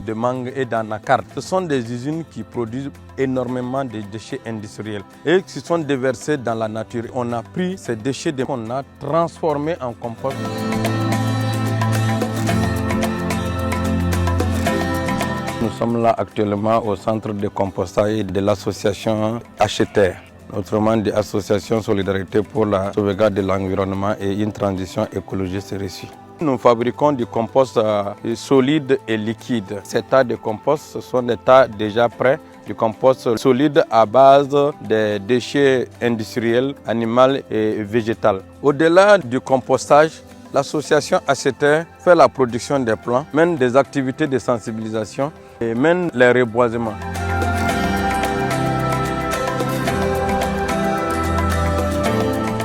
usines de mangue et d'anacarde. Ce sont des usines qui produisent énormément de déchets industriels et qui sont déversés dans la nature. On a pris ces déchets qu'on a transformés en compost. Nous sommes là actuellement au centre de compostage de l'association HTR, autrement dit Association Solidarité pour la sauvegarde de l'environnement et une transition écologiste réussie. Nous fabriquons du compost solide et liquide. Ces tas de compost, ce sont des tas déjà prêts, du compost solide à base des déchets industriels, animaux et végétaux. Au-delà du compostage, l'association HTR fait la production des plants, mène des activités de sensibilisation et mène les reboisements.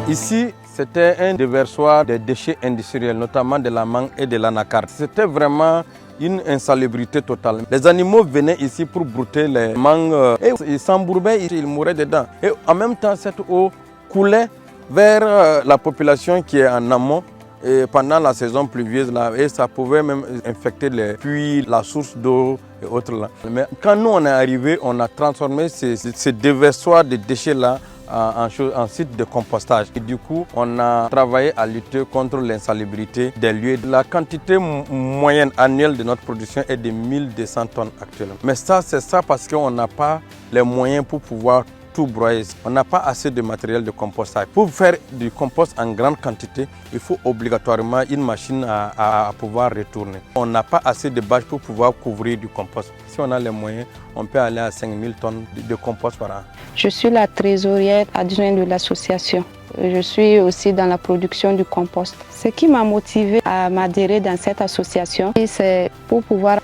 Ici, c'était un déversoir des déchets industriels, notamment de la mangue et de l'anacarde. C'était vraiment une insalubrité totale. Les animaux venaient ici pour brouter les mangues et ils s'embourbaient, ils mouraient dedans. Et en même temps, cette eau coulait vers la population qui est en amont. Et pendant la saison pluvieuse, là, et ça pouvait même infecter les puits, la source d'eau et autres. Là. Mais quand nous on est arrivé, on a transformé ces déversoirs de déchets-là en site de compostage. Et du coup, on a travaillé à lutter contre l'insalubrité des lieux. La quantité moyenne annuelle de notre production est de 1200 tonnes actuellement. Mais ça, c'est ça parce qu'on n'a pas les moyens pour pouvoir tout broyer. On n'a pas assez de matériel de compostage. Pour faire du compost en grande quantité, il faut obligatoirement une machine à pouvoir retourner. On n'a pas assez de bâches pour pouvoir couvrir du compost. Si on a les moyens, on peut aller à 5000 tonnes de compost par an. Je suis la trésorière adjointe de l'association. Je suis aussi dans la production du compost. Ce qui m'a motivée à m'adhérer dans cette association, c'est pour pouvoir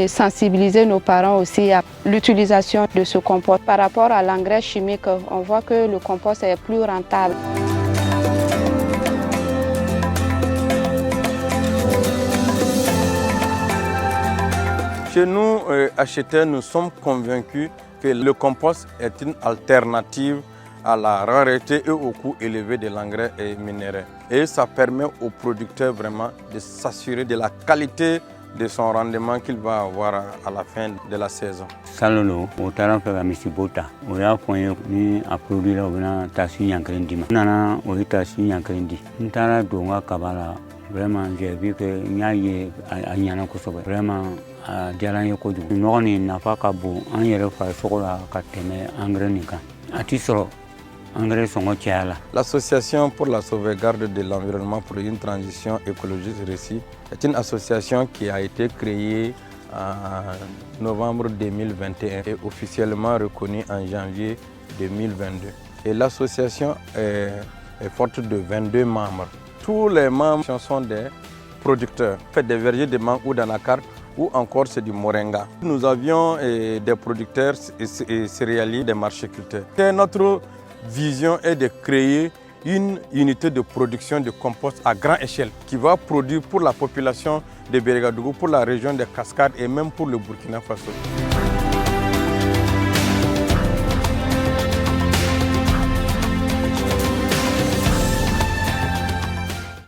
sensibiliser nos parents aussi à l'utilisation de ce compost. Par rapport à l'engrais chimique, on voit que le compost est plus rentable. Chez nous, HTR, nous sommes convaincus que le compost est une alternative à la rareté et au coût élevé de l'engrais minéral. Et ça permet au producteur vraiment de s'assurer de la qualité de son rendement qu'il va avoir à la fin de la saison. Salolo, au talent fait la misibota. On a point ni à produire là, on a tassu yankendi. Nana, on a tassu yankendi. Ntara donga kabala. Vraiment, j'ai vu que n'y a rien vraiment à Dialan Yoko. Nous n'a pas kabou, on y a fait sur la catene engrais nika. À titre L'association pour la sauvegarde de l'environnement pour une transition écologique réussie est une association qui a été créée en novembre 2021 et officiellement reconnue en janvier 2022. Et l'association est forte de 22 membres. Tous les membres sont des producteurs, fait des vergers de mangue ou d'anacarde ou encore c'est du moringa. Nous avions des producteurs et céréaliers, des marchés-culteurs. Notre vision est de créer une unité de production de compost à grande échelle qui va produire pour la population de Bérégadougou, pour la région des Cascades et même pour le Burkina Faso.